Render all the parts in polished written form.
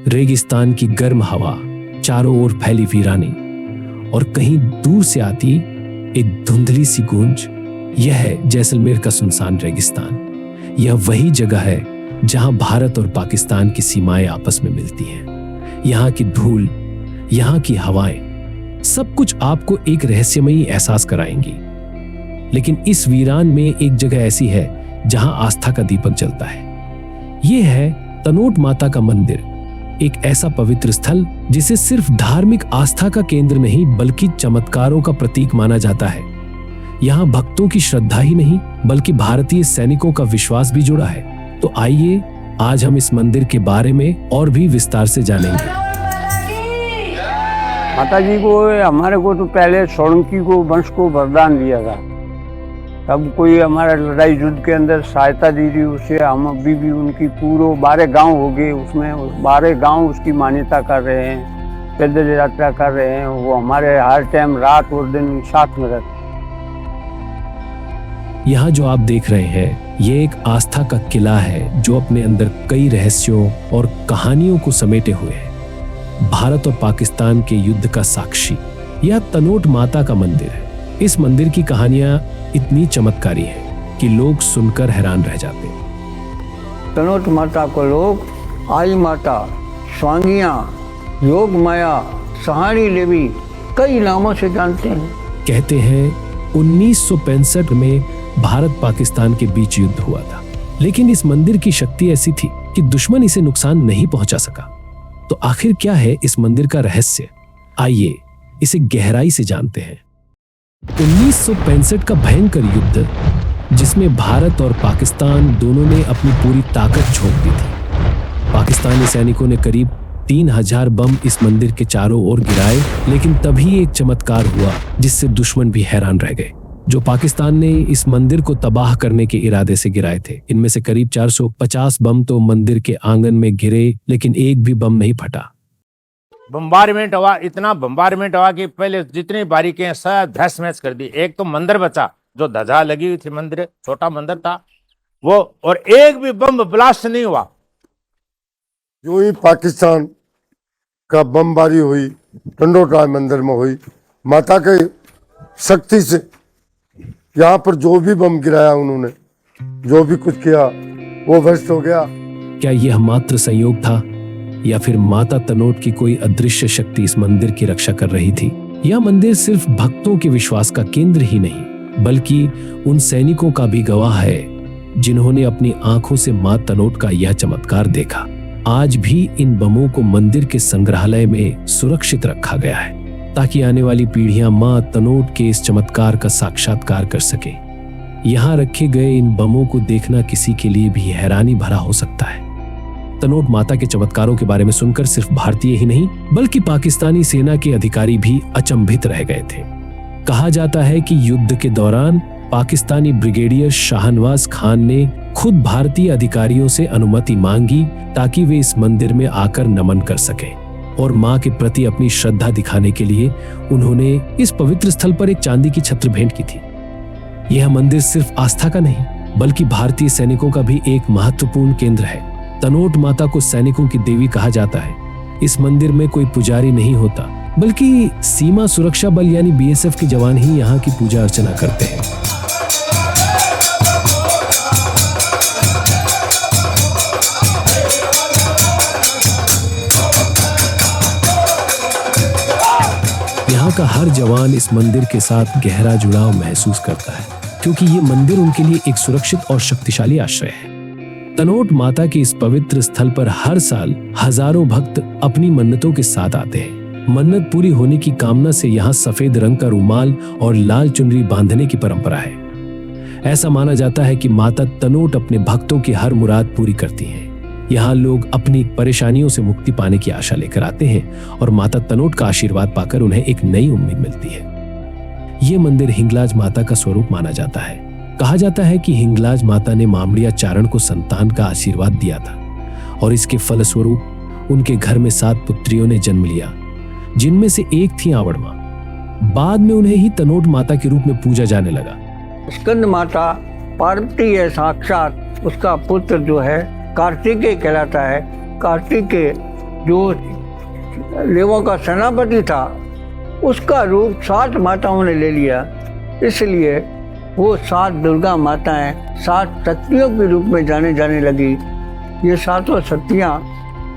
रेगिस्तान की गर्म हवा, चारों ओर फैली वीरानी और कहीं दूर से आती एक धुंधली सी गूंज। यह है जैसलमेर का सुनसान रेगिस्तान। यह वही जगह है जहां भारत और पाकिस्तान की सीमाएं आपस में मिलती हैं। यहाँ की धूल, यहाँ की हवाएं, सब कुछ आपको एक रहस्यमयी एहसास कराएंगी। लेकिन इस वीरान में एक जगह ऐसी है जहां आस्था का दीपक जलता है। यह है तनोट माता का मंदिर, एक ऐसा पवित्र स्थल जिसे सिर्फ धार्मिक आस्था का केंद्र नहीं बल्कि चमत्कारों का प्रतीक माना जाता है। यहाँ भक्तों की श्रद्धा ही नहीं बल्कि भारतीय सैनिकों का विश्वास भी जुड़ा है। तो आइए आज हम इस मंदिर के बारे में और भी विस्तार से जानेंगे। माता जी को, हमारे को तो पहले सोलंकी को वंश को वरदान दिया था। तब कोई हमारा लड़ाई युद्ध के अंदर सहायता दी थी, उसे हम अभी भी उनकी पूरे 12 गांव हो गए, उसमें 12 गांव उसकी मान्यता कर रहे हैं, पैदल यात्रा कर रहे हैं। वो हमारे हर टाइम रात और दिन साथ में रहते। यहाँ जो आप देख रहे हैं ये एक आस्था का किला है जो अपने अंदर कई रहस्यों और कहानियों को समेटे हुए है। भारत और पाकिस्तान के युद्ध का साक्षी यह तनोट माता का मंदिर है। इस मंदिर की कहानियां इतनी चमत्कारी हैं कि लोग सुनकर हैरान रह जाते हैं। तनोट माता को लोग आई माता, स्वांगिया, योग माया, सहानी देवी कई नामों से जानते हैं। कहते हैं 1965 में भारत पाकिस्तान के बीच युद्ध हुआ था, लेकिन इस मंदिर की शक्ति ऐसी थी कि दुश्मन इसे नुकसान नहीं पहुंचा सका। तो आखिर क्या है इस मंदिर का रहस्य? आइए इसे गहराई से जानते हैं। 1965 का भयंकर युद्ध, जिसमें भारत और पाकिस्तान दोनों ने अपनी पूरी ताकत झोंक दी थी। पाकिस्तानी सैनिकों ने करीब 3000 बम इस मंदिर के चारों ओर गिराए, लेकिन तभी एक चमत्कार हुआ जिससे दुश्मन भी हैरान रह गए। जो पाकिस्तान ने इस मंदिर को तबाह करने के इरादे से गिराए थे, इनमें से करीब 450 बम तो मंदिर के आंगन में गिरे, लेकिन एक भी बम नहीं फटा। बम्बारमेंट हुआ, इतना बम्बारमेंट हुआ कि पहले जितनी बारीकियां सब धस महस कर दी। एक तो मंदिर बचा, जो ध्वजा लगी हुई थी, मंदिर छोटा मंदिर था वो, और एक भी बम ब्लास्ट नहीं हुआ। जो ही पाकिस्तान का बमबारी हुई, तनोट मंदिर में हुई, माता के शक्ति से यहाँ पर जो भी बम गिराया उन्होंने, जो भी कुछ किया वो व्यस्त हो गया। क्या यह मात्र संयोग था या फिर माता तनोट की कोई अदृश्य शक्ति इस मंदिर की रक्षा कर रही थी? यह मंदिर सिर्फ भक्तों के विश्वास का केंद्र ही नहीं बल्कि उन सैनिकों का भी गवाह है जिन्होंने अपनी आंखों से मां तनोट का यह चमत्कार देखा। आज भी इन बमों को मंदिर के संग्रहालय में सुरक्षित रखा गया है ताकि आने वाली पीढ़ियां मां तनोट के इस चमत्कार का साक्षात्कार कर सके। यहाँ रखे गए इन बमों को देखना किसी के लिए भी हैरानी भरा हो सकता है। तनोट माता के चमत्कारों के बारे में सुनकर सिर्फ भारतीय ही नहीं बल्कि पाकिस्तानी सेना के अधिकारी भी अचंभित रह गए थे। कहा जाता है कि युद्ध के दौरान पाकिस्तानी ब्रिगेडियर शाहनवाज खान ने खुद भारतीय अधिकारियों से अनुमति मांगी ताकि वे इस मंदिर में आकर नमन कर सकें, और मां के प्रति अपनी श्रद्धा दिखाने के लिए उन्होंने इस पवित्र स्थल पर एक चांदी की छत्र भेंट की थी। यह मंदिर सिर्फ आस्था का नहीं बल्कि भारतीय सैनिकों का भी एक महत्वपूर्ण केंद्र है। तनोट माता को सैनिकों की देवी कहा जाता है। इस मंदिर में कोई पुजारी नहीं होता बल्कि सीमा सुरक्षा बल यानी बीएसएफ के जवान ही यहाँ की पूजा अर्चना करते हैं। यहाँ का हर जवान इस मंदिर के साथ गहरा जुड़ाव महसूस करता है क्योंकि ये मंदिर उनके लिए एक सुरक्षित और शक्तिशाली आश्रय है। तनोट माता के इस पवित्र स्थल पर हर साल हजारों भक्त अपनी मन्नतों के साथ आते हैं। मन्नत पूरी होने की कामना से यहाँ सफेद रंग का रुमाल और लाल चुनरी बांधने की परंपरा है। ऐसा माना जाता है कि माता तनोट अपने भक्तों की हर मुराद पूरी करती हैं। यहाँ लोग अपनी परेशानियों से मुक्ति पाने की आशा लेकर आते हैं और माता तनोट का आशीर्वाद पाकर उन्हें एक नई उम्मीद मिलती है। ये मंदिर हिंगलाज माता का स्वरूप माना जाता है। कहा जाता है कि हिंगलाज माता ने मामड़िया चारण को संतान का आशीर्वाद दिया था और इसके फलस्वरूप उनके घर में 7 पुत्रियों ने जन्म लिया, जिनमें से एक थी आवड़ मां। बाद में उन्हें ही तनोट माता के रूप में पूजा जाने लगा। स्कंद माता पार्वती है साक्षात, उसका पुत्र जो है कार्तिकेय कहलाता है। कार्तिकेय जो लेवों का सेनापति था उसका रूप 7 माताओं ने ले लिया। इसलिए वो 7 दुर्गा माताएं 7 शक्तियों के रूप में जाने लगी। ये 7 शक्तियाँ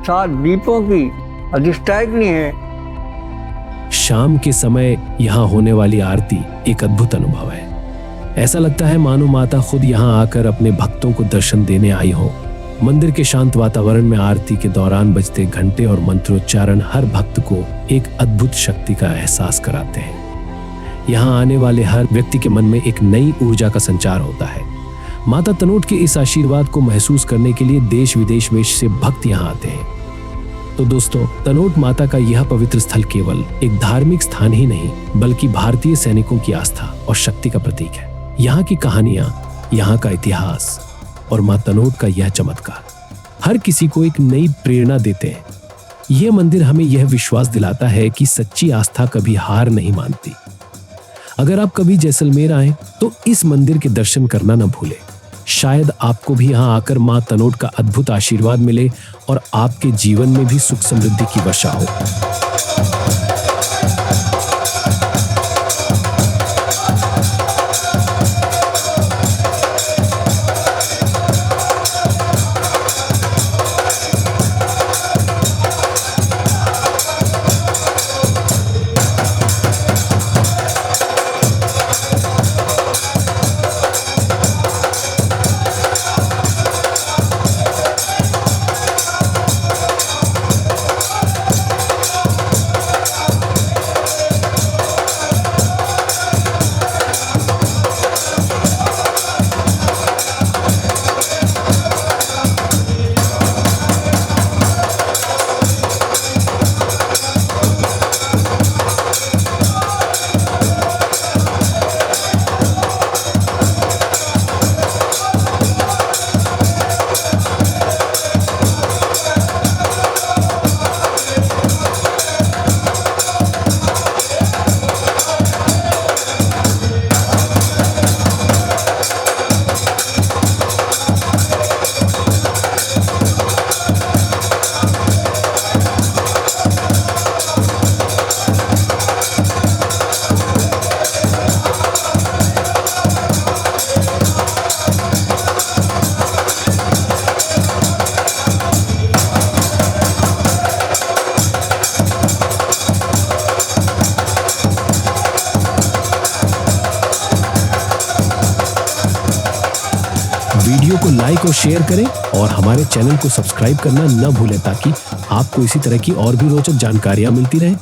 7 दीपों की अधिष्ठायिनी है। शाम के समय यहाँ होने वाली आरती एक अद्भुत अनुभव है। ऐसा लगता है मानो माता खुद यहाँ आकर अपने भक्तों को दर्शन देने आई हो। मंदिर के शांत वातावरण में आरती के दौरान बजते घंटे और मंत्रोच्चारण हर भक्त को एक अद्भुत शक्ति का एहसास कराते हैं। यहाँ आने वाले हर व्यक्ति के मन में एक नई ऊर्जा का संचार होता है। माता तनोट के इस आशीर्वाद को महसूस करने के लिए देश विदेश में से भक्त यहाँ आते हैं। तो दोस्तों, तनोट माता का यह पवित्र स्थल केवल एक धार्मिक स्थान ही नहीं बल्कि भारतीय सैनिकों की आस्था और शक्ति का प्रतीक है। यहाँ की कहानियां, यहाँ का इतिहास और मां तनोट का यह चमत्कार हर किसी को एक नई प्रेरणा देते हैं। यह मंदिर हमें यह विश्वास दिलाता है कि सच्ची आस्था कभी हार नहीं मानती। अगर आप कभी जैसलमेर आए तो इस मंदिर के दर्शन करना न भूलें। शायद आपको भी यहाँ आकर मां तनोट का अद्भुत आशीर्वाद मिले और आपके जीवन में भी सुख समृद्धि की वर्षा हो। वीडियो को लाइक और शेयर करें और हमारे चैनल को सब्सक्राइब करना न भूलें ताकि आपको इसी तरह की और भी रोचक जानकारियां मिलती रहें।